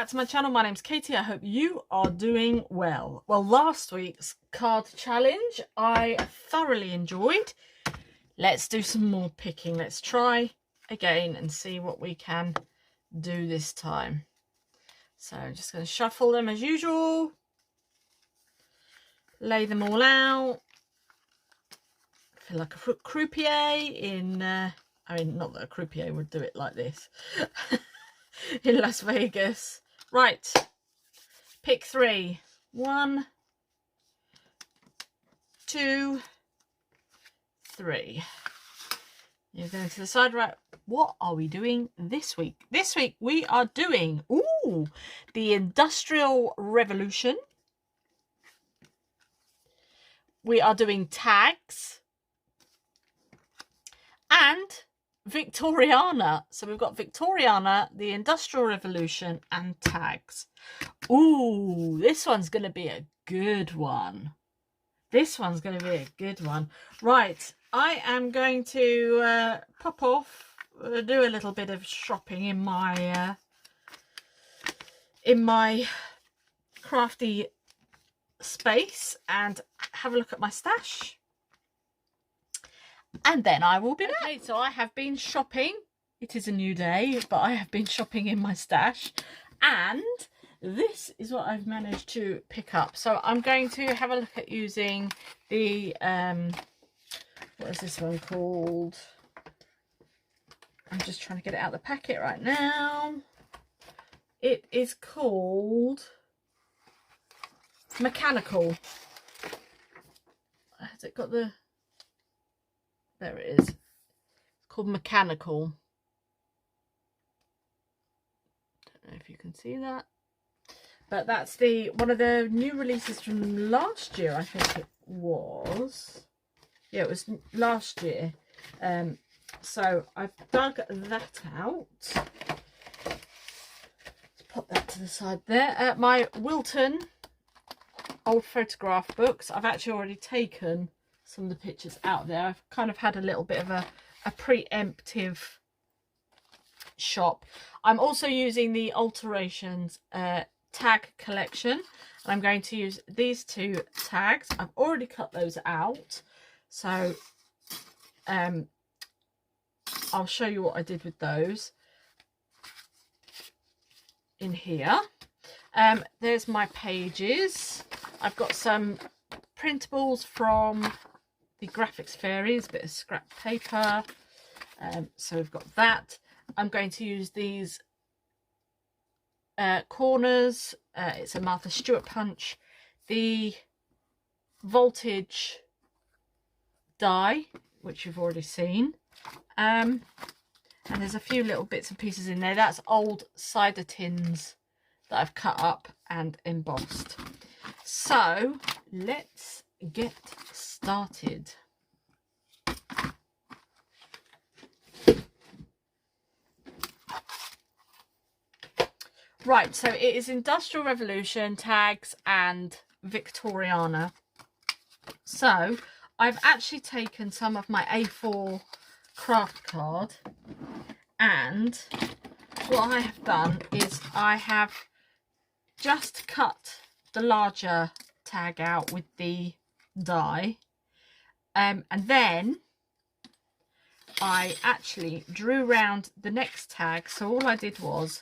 back to my channel. My name's Katie. I hope you are doing well. Well, last week's card challenge I thoroughly enjoyed. Let's do some more picking. Let's try again and see what we can do this time. So I'm just going to shuffle them as usual. Lay them all out. I feel like a croupier in, I mean, not that a croupier would do it like this. In Las Vegas. Right, pick three. 1, 2, 3. You're going to the side. Right, what are we doing this week? This week we are doing, the Industrial Revolution. We are doing tags. And Victoriana. So we've got Victoriana, the Industrial Revolution, and tags. Ooh, this one's going to be a good one. This one's going to be a good one. Right, I am going to pop off, do a little bit of shopping in my crafty space and have a look at my stash. And then I will be back. Okay, so I have been shopping. It is a new day, but I have been shopping in my stash. And this is what I've managed to pick up. So I'm going to have a look at using the, what is this one called? I'm just trying to get it out of the packet right now. It is called Mechanical. Has it got the... There it is. It's called Mechanical. Don't know if you can see that. But that's the one of the new releases from last year, I think it was. Yeah, it was last year. So I've dug that out. Let's pop that to the side there. My Wilton old photograph books. I've actually already taken some of the pictures out there. I've kind of had a little bit of a preemptive shop. I'm also using the Alterations tag collection, and I'm going to use these two tags. I've already cut those out, so I'll show you what I did with those in here. There's my pages. I've got some printables from the Graphics Fairies, a bit of scrap paper, so we've got that. I'm going to use these corners. It's a Martha Stewart punch, the voltage die, which you've already seen, and there's a few little bits and pieces in there. That's old cider tins that I've cut up and embossed. So let's get started. Right, so it is Industrial Revolution, tags, and Victoriana. So I've actually taken some of my A4 craft card, and what I have done is I have just cut the larger tag out with the die, and then I actually drew round the next tag. So all I did was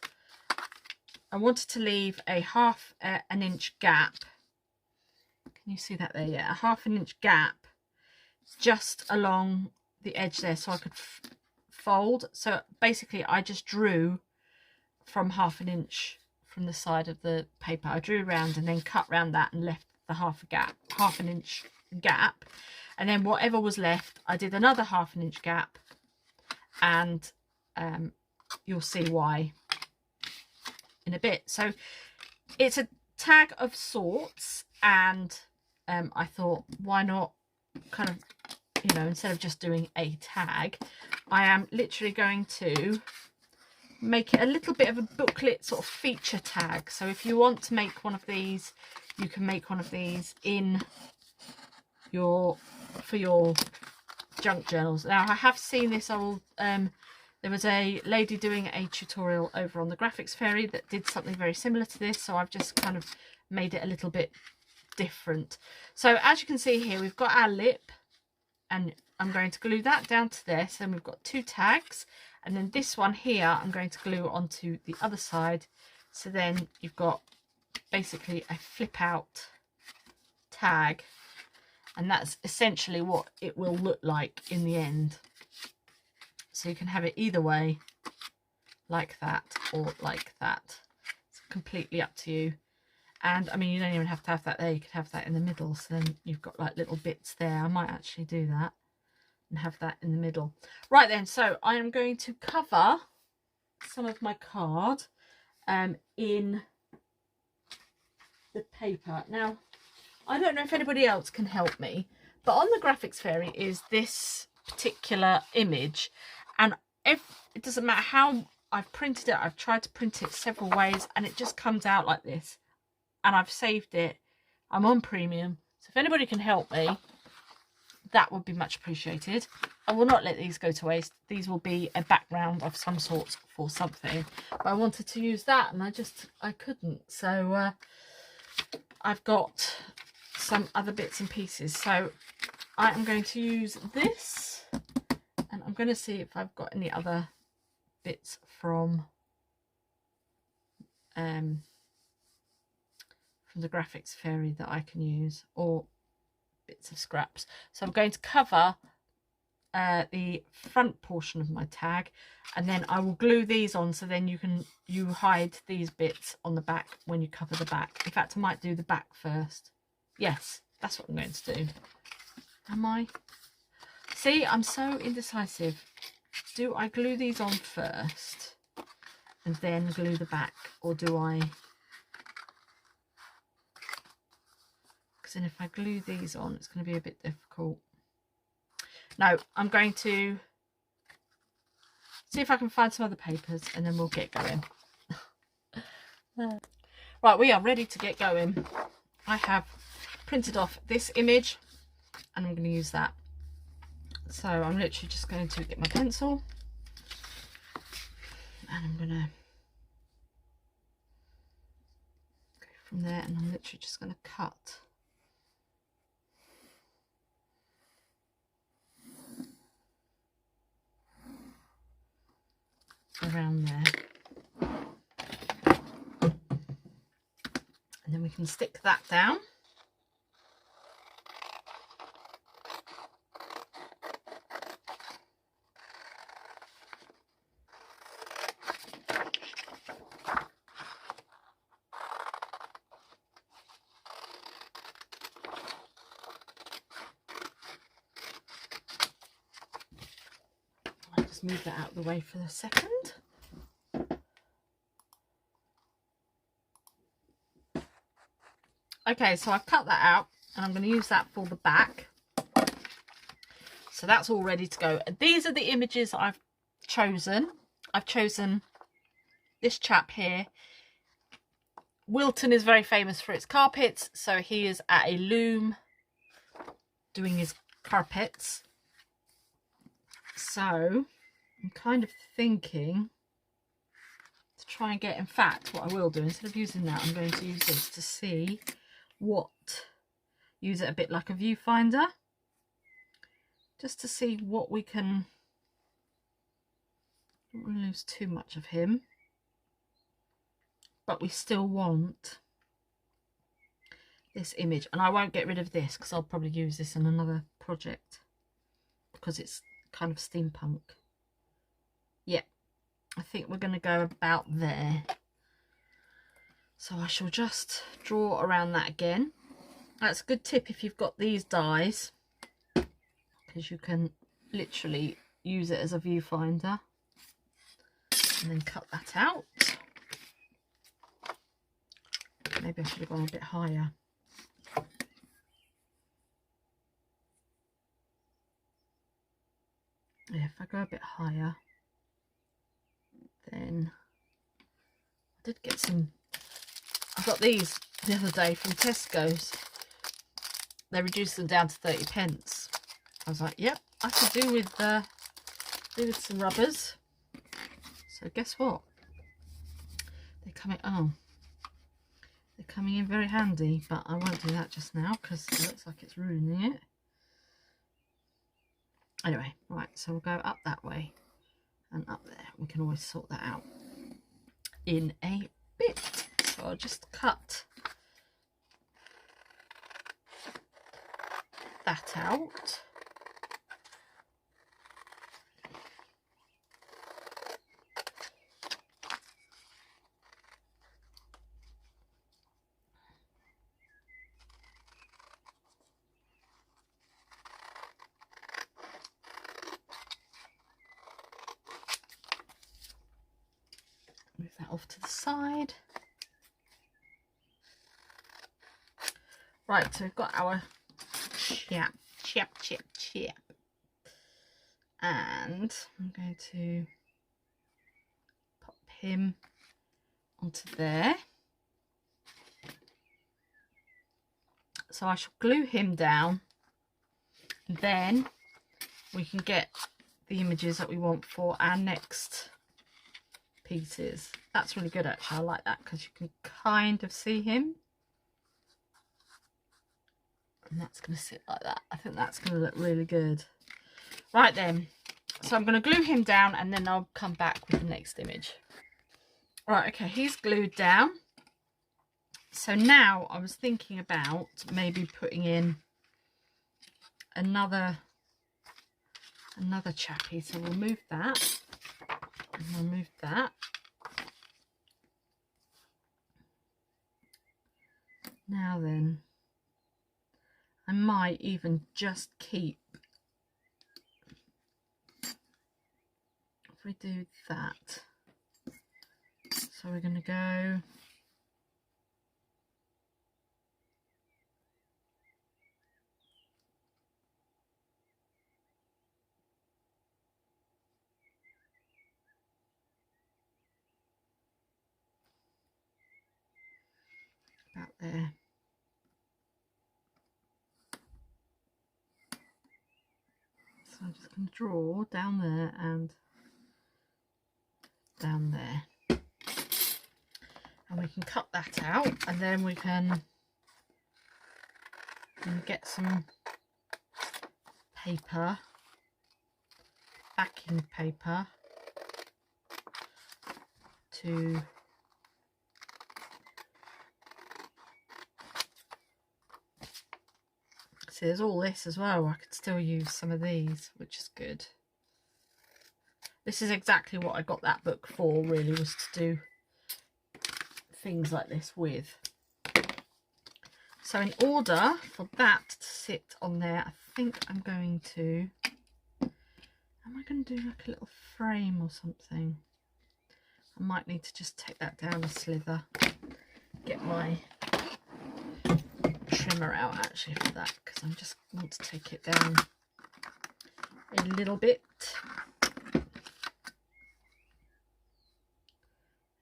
I wanted to leave a half an inch gap. Can you see that there? Yeah, a half an inch gap just along the edge there, so I could fold. So basically I just drew from half an inch from the side of the paper. I drew around and then cut round that and left the half an inch gap, and then whatever was left I did another half an inch gap, and you'll see why in a bit. So it's a tag of sorts, and I thought, why not kind of, you know, instead of just doing a tag, I am literally going to make it a little bit of a booklet sort of feature tag. So if you want to make one of these, you can make one of these in your, for your junk journals. Now I have seen this old There was a lady doing a tutorial over on the Graphics Fairy that did something very similar to this, so I've just kind of made it a little bit different. So as you can see here, we've got our lip, and I'm going to glue that down to this, and we've got 2 tags, and then this one here I'm going to glue onto the other side. So then you've got basically a flip out tag, and that's essentially what it will look like in the end. So you can have it either way, like that or like that. It's completely up to you. And I mean, you don't even have to have that there, you could have that in the middle, so then you've got like little bits there. I might actually do that and have that in the middle. Right then, so I am going to cover some of my card in the paper. Now, I don't know if anybody else can help me, but on the Graphics Fairy is this particular image, and if it doesn't matter how I've printed it, I've tried to print it several ways, and it just comes out like this, and I've saved it. I'm on premium, so if anybody can help me, that would be much appreciated. I will not let these go to waste. These will be a background of some sort for something, but I wanted to use that and I couldn't, so I've got some other bits and pieces. So I am going to use this, and I'm going to see if I've got any other bits from the Graphics Fairy that I can use, or bits of scraps. So I'm going to cover the front portion of my tag, and then I will glue these on, so then you hide these bits on the back when you cover the back. In fact, I might do the back first. Yes, that's what I'm going to do. Am I? See, I'm so indecisive. Do I glue these on first and then glue the back, or do I? Because then if I glue these on, it's going to be a bit difficult. No, I'm going to see if I can find some other papers, and then we'll get going. Right, we are ready to get going. I have printed off this image, and I'm going to use that. So I'm literally just going to get my pencil, and I'm going to go from there, and I'm literally just going to cut around there, and then we can stick that down. I'll just move that out of the way for a second. Okay, so I've cut that out, and I'm going to use that for the back. So that's all ready to go. And these are the images I've chosen. I've chosen this chap here. Wilton is very famous for its carpets, so he is at a loom doing his carpets. So I'm kind of thinking to try and get, in fact, what I will do, instead of using that, I'm going to use this to see use it a bit like a viewfinder, just to see what we can. Don't want to lose too much of him, but we still want this image. And I won't get rid of this, because I'll probably use this in another project, because it's kind of steampunk. Yeah, I think we're going to go about there. So I shall just draw around that again. That's a good tip if you've got these dies, because you can literally use it as a viewfinder. And then cut that out. Maybe I should have gone a bit higher. Yeah, if I go a bit higher, then I did get some. I got these the other day from Tesco's. They reduced them down to 30p. I was like, yep, I could do with some rubbers. So guess what? They're coming in very handy, but I won't do that just now because it looks like it's ruining it. Anyway, right, so we'll go up that way and up there. We can always sort that out in a bit. So I'll just cut that out. Move that off to the side. Right, so we've got our chap. And I'm going to pop him onto there. So I shall glue him down. And then we can get the images that we want for our next pieces. That's really good actually. I like that because you can kind of see him. And that's going to sit like that. I think that's going to look really good. Right then, so I'm going to glue him down and then I'll come back with the next image. Right, okay, he's glued down. So now I was thinking about maybe putting in another chappy. So we'll move that and we'll move that. Now then, I might even just keep, if we do that, so we're going to go about there. So I'm just going to draw down there and down there. And we can cut that out and then we can get some paper, backing paper, to see there's all this as well. I could still use some of these, which is good. This is exactly what I got that book for, really, was to do things like this with. So in order for that to sit on there, I think I'm going to, am I going to do like a little frame or something? I might need to just take that down a slither, get my trimmer out actually for that, because I just want to take it down a little bit.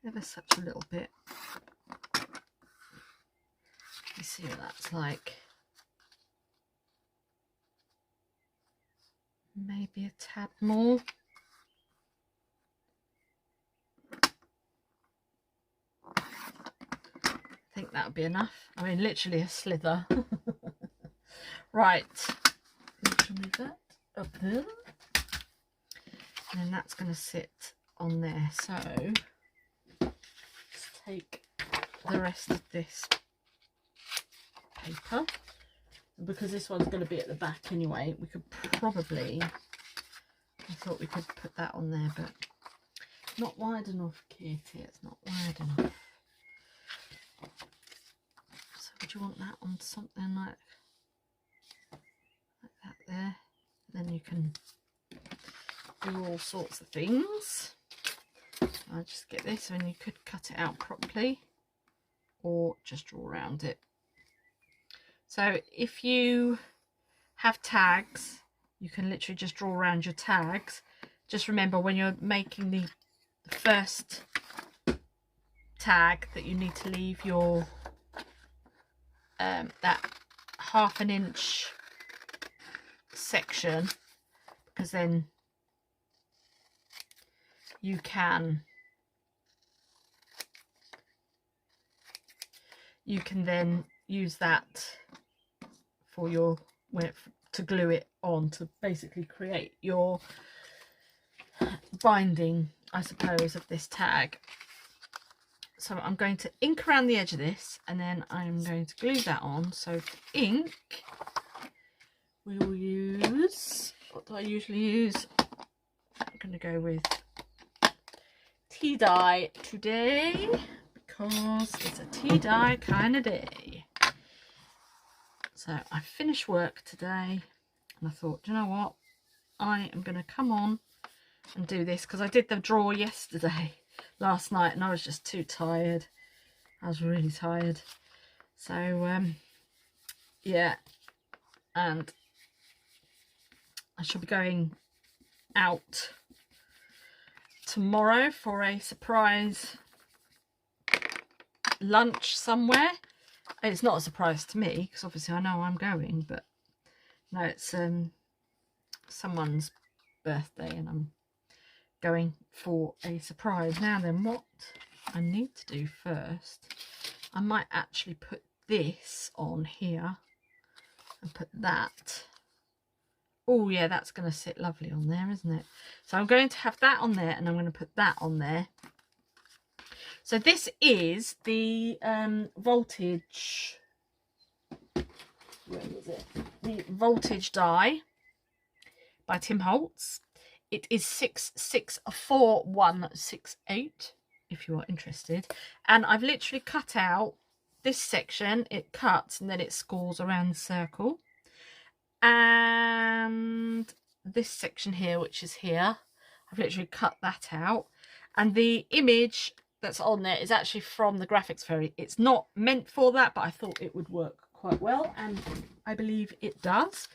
Ever such a little bit. You see what that's like. Maybe a tad more. I think that would be enough. I mean, literally a slither. Right. Move that up there. And then that's going to sit on there. So let's take the rest of this paper. Because this one's going to be at the back anyway, we could probably, I thought we could put that on there, but not wide enough, Katie, it's not wide enough. So would you want that on something like that there? Then you can do all sorts of things. I'll just get this, and you could cut it out properly or just draw around it. So if you have tags, you can literally just draw around your tags. Just remember when you're making the first tag that you need to leave your that 1/2 inch section, because then you can you can then use that for your to glue it on, to basically create your binding, I suppose, of this tag. So I'm going to ink around the edge of this, and then I'm going to glue that on. So for ink, we will use, what do I usually use? I'm going to go with tea dye today, because it's a tea dye kind of day. So I finished work today, and I thought, do you know what? I am going to come on and do this, because I did the drawer last night, and I was just too tired. I was really tired. So, yeah. And I shall be going out tomorrow for a surprise lunch somewhere. It's not a surprise to me, because obviously I know I'm going, but no, it's someone's birthday, and I'm going for a surprise. Now then, what I need to do first, I might actually put this on here and put that. Oh yeah, that's going to sit lovely on there, isn't it? So I'm going to have that on there, and I'm going to put that on there. So this is the voltage, where is it? The voltage die by Tim Holtz. It is 664168, if you are interested. And I've literally cut out this section. It cuts and then it scores around the circle. And this section here, which is here, I've literally cut that out. And the image that's on there is actually from the Graphics Fairy. It's not meant for that, but I thought it would work quite well, and I believe it does.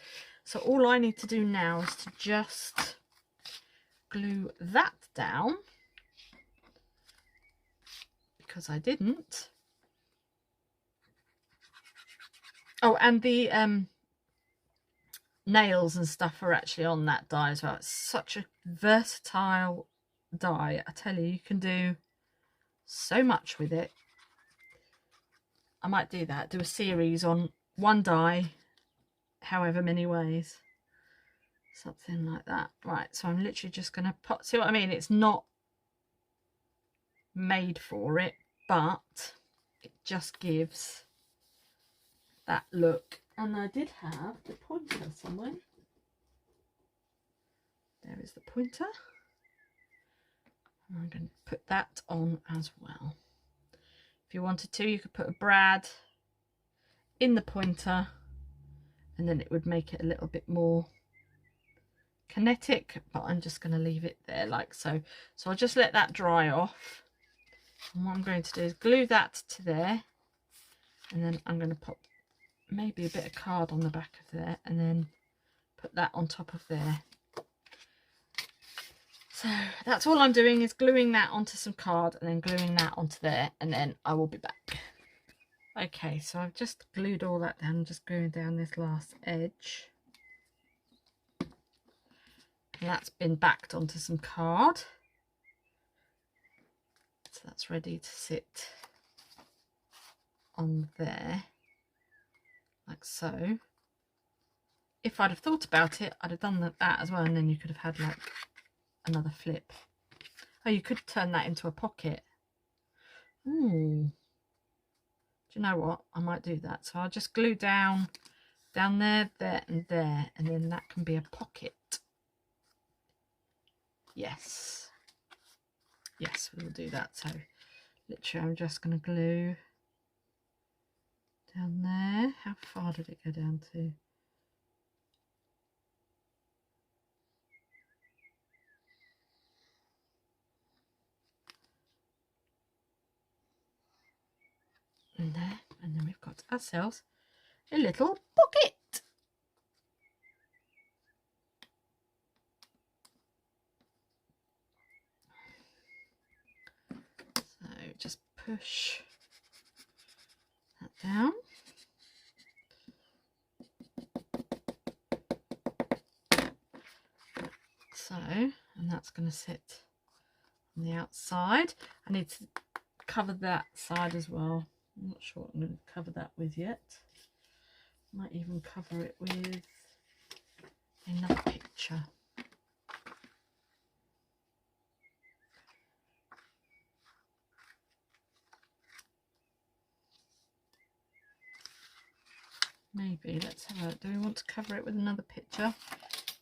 So all I need to do now is to just glue that down, because I didn't. Oh, and the nails and stuff are actually on that die as well. It's such a versatile die. I tell you, you can do so much with it. I might do that, do a series on one die, however many ways. Something like that. Right, so I'm literally just going to put, see what I mean? It's not made for it, but it just gives that look. And I did have the pointer somewhere. There is the pointer. And I'm going to put that on as well. If you wanted to, you could put a brad in the pointer, and then it would make it a little bit more kinetic, but I'm just going to leave it there like so. So I'll just let that dry off, and what I'm going to do is glue that to there, and then I'm going to pop maybe a bit of card on the back of there, and then put that on top of there. So that's all I'm doing, is gluing that onto some card and then gluing that onto there, and then I will be back. Okay, so I've just glued all that down, just gluing down this last edge. And that's been backed onto some card. So that's ready to sit on there, like so. If I'd have thought about it, I'd have done that as well, and then you could have had like another flip. Oh, you could turn that into a pocket. Ooh. Do you know what? I might do that. So I'll just glue down there, there, and there, and then that can be a pocket. Yes. Yes, we will do that. So literally I'm just going to glue down there. How far did it go down to? And there, and then we've got ourselves a little pocket. So just push that down. So, and that's going to sit on the outside. I need to cover that side as well. I'm not sure what I'm going to cover that with yet. Might even cover it with another picture. Maybe, let's have a look. Do we want to cover it with another picture?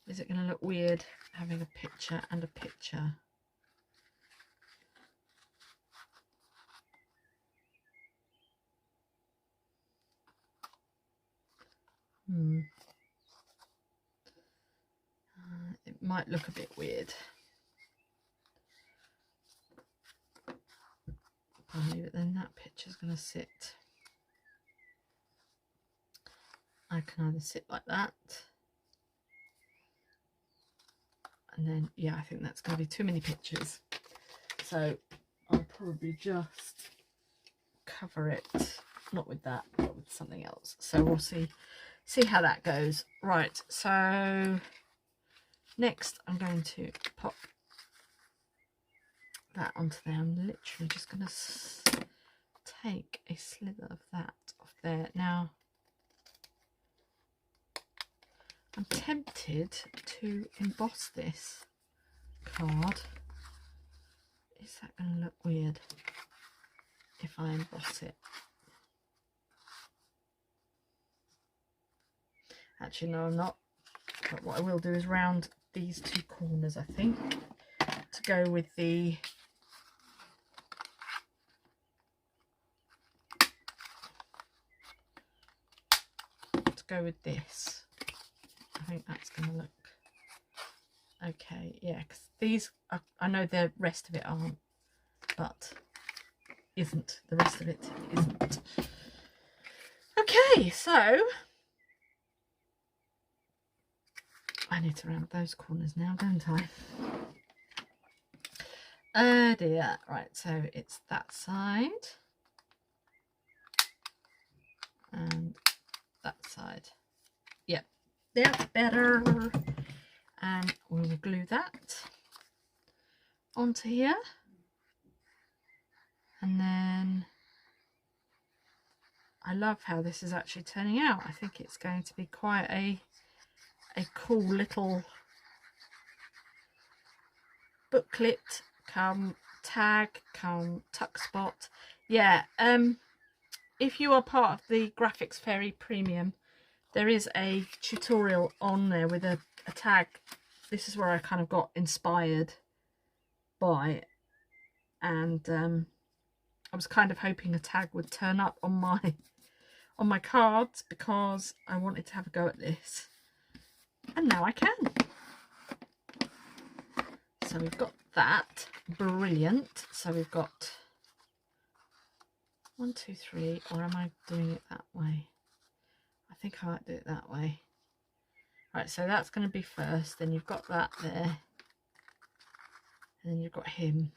Is it going to look weird having a picture and a picture? It might look a bit weird. Probably, but then that picture's going to sit. I can either sit like that, and then, yeah, I think that's going to be too many pictures. So I'll probably just cover it, not with that, but with something else. So we'll see how that goes. Right, so next I'm going to pop that onto there. I'm literally just going to take a slither of that off there. Now, I'm tempted to emboss this card. Is that going to look weird if I emboss it? Actually, no, I'm not. But what I will do is round these two corners, I think, to go with the this. I think that's going to look okay. Yeah, because these are, I know the rest of it aren't, but isn't. The rest of it isn't. Okay, so I need to round those corners now, don't I? Oh dear. Right, so it's that side and that side. Yep, that's better. And we'll glue that onto here. And then I love how this is actually turning out. I think it's going to be quite a cool little booklet come tag come tuck spot. Yeah, if you are part of the Graphics Fairy Premium, there is a tutorial on there with a tag. This is where I kind of got inspired by, and I was kind of hoping a tag would turn up on my cards because I wanted to have a go at this, and now I can. So we've got that. Brilliant. So we've got 1, 2, 3, or am I doing it that way? I think I might do it that way. Right, so that's going to be first, then you've got that there, and then you've got him.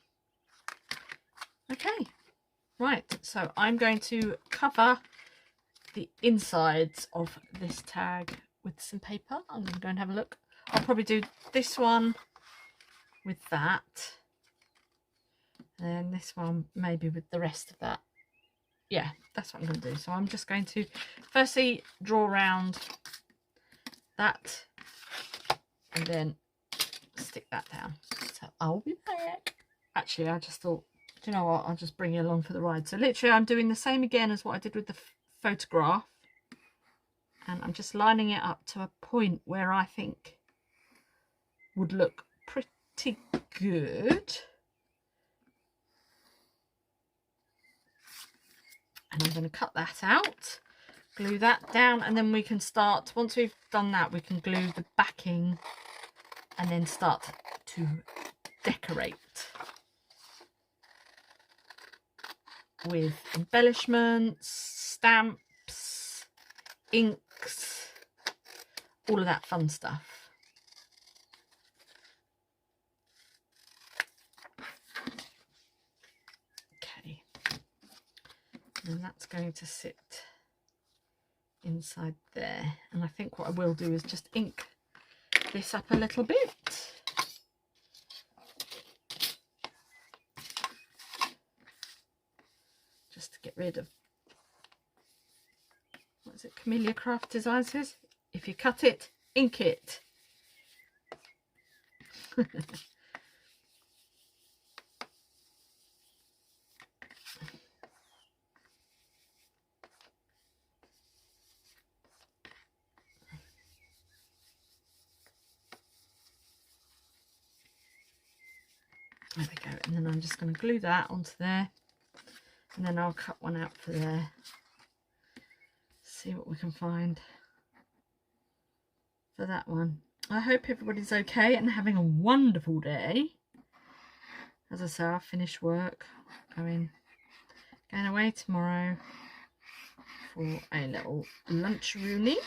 Okay, right, so I'm going to cover the insides of this tag with some paper. I'm going to go and have a look. I'll probably do this one with that, and this one maybe with the rest of that. Yeah, that's what I'm going to do. So I'm just going to firstly draw around that and then stick that down. So I'll be back. Actually, I just thought, do you know what, I'll just bring you along for the ride. So literally I'm doing the same again as what I did with the photograph, and I'm just lining it up to a point where I think would look pretty good. And I'm going to cut that out, glue that down, and then we can start, once we've done that, we can glue the backing and then start to decorate with embellishments, stamps, inks, all of that fun stuff. Okay, and that's going to sit inside there, and I think what I will do is just ink this up a little bit. Just to get rid of What is it? Camellia Craft Design says, if you cut it, ink it. There we go, and then I'm just going to glue that onto there, and then I'll cut one out for there. See what we can find for that one. I hope everybody's okay and having a wonderful day. As I say, I'll finish work, going away tomorrow for a little lunch rooney,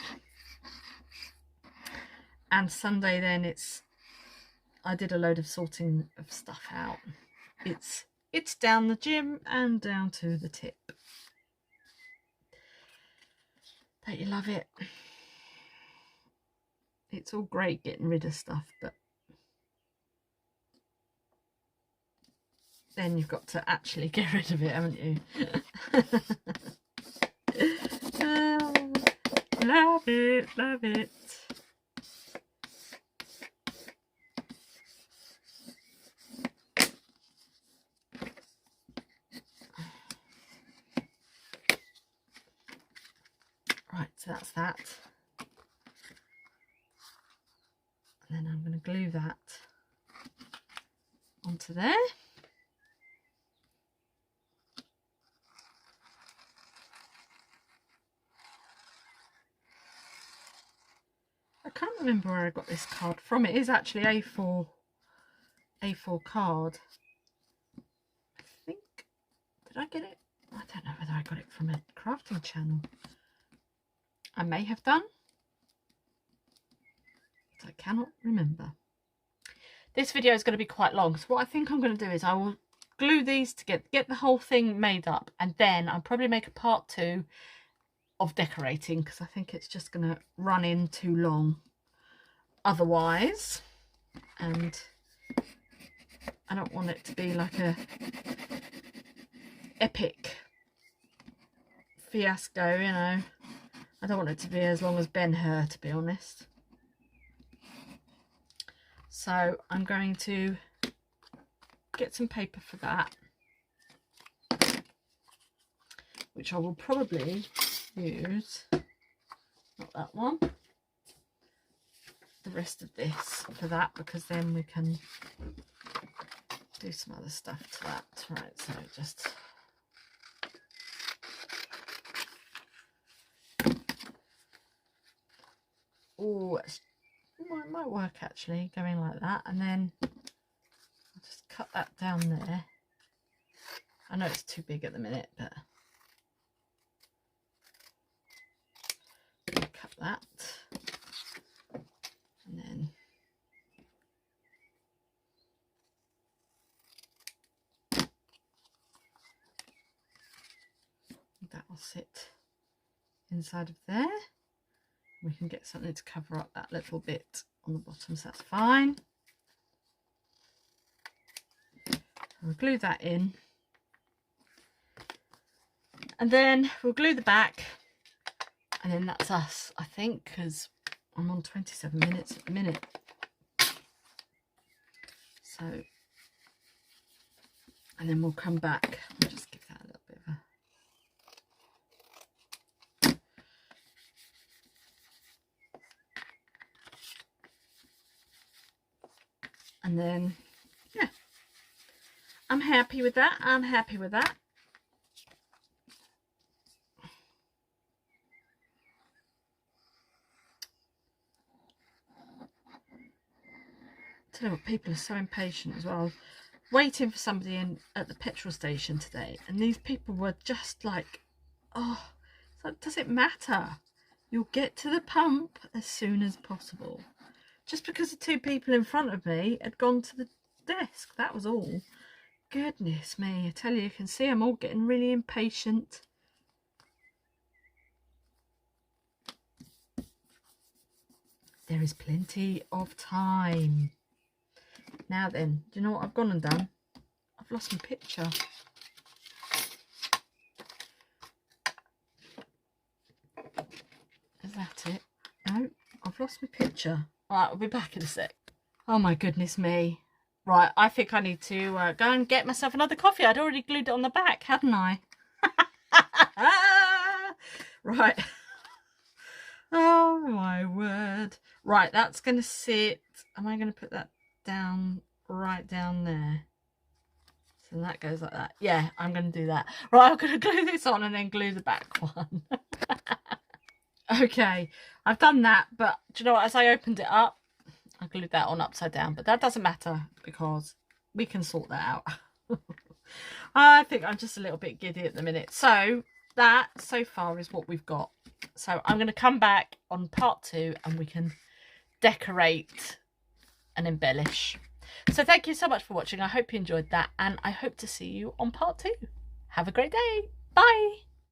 and Sunday then I did a load of sorting of stuff out. It's down the gym and down to the tip. Don't you love it? It's all great getting rid of stuff, but then you've got to actually get rid of it, haven't you? Oh, love it, love it. Right, so that's that. And then I'm going to glue that onto there. I can't remember where I got this card from. It is actually A4 card. I think, did I get it? I don't know whether I got it from a crafting channel. I may have done, but I cannot remember. This video is going to be quite long, so what I think I'm going to do is I will glue these together, get the whole thing made up, and then I'll probably make a part 2 of decorating, because I think it's just going to run in too long otherwise, and I don't want it to be like a epic fiasco, you know. I don't want it to be as long as Ben-Hur, to be honest. So I'm going to get some paper for that, which I will probably use, not that one, the rest of this for that, because then we can do some other stuff to that. Right, so just it might work actually, going like that, and then I'll just cut that down there. I know it's too big at the minute, but I'll cut that, and then that will sit inside of there. We can get something to cover up that little bit on the bottom, so that's fine. We'll glue that in, and then we'll glue the back, and then that's us, I think, because I'm on 27 minutes at the minute. So, and then we'll come back. I'll just give that a little bit of a... And then, yeah, I'm happy with that. I'm happy with that. Tell you what, people are so impatient as well. Waiting for somebody in at the petrol station today, and these people were just like, oh, so does it matter? You'll get to the pump as soon as possible. Just because the 2 people in front of me had gone to the desk, that was all. Goodness me, I tell you can see I'm all getting really impatient. There is plenty of time. Now then, do you know what I've gone and done? I've lost my picture. that it? Oh, I've lost my picture. Right, I'll be back in a sec. Oh my goodness me. Right, I think I need to go and get myself another coffee. I'd already glued it on the back, hadn't I? Right. Oh my word. Right, that's going to sit. Am I going to put that down, right down there? So that goes like that. Yeah, I'm going to do that. Right, I'm going to glue this on and then glue the back one. Okay, I've done that, but do you know what? As I opened it up, I glued that on upside down, but that doesn't matter because we can sort that out. I think I'm just a little bit giddy at the minute. So that so far is what we've got. So I'm going to come back on part 2 and we can decorate and embellish. So thank you so much for watching. I hope you enjoyed that and I hope to see you on part 2. Have a great day. Bye.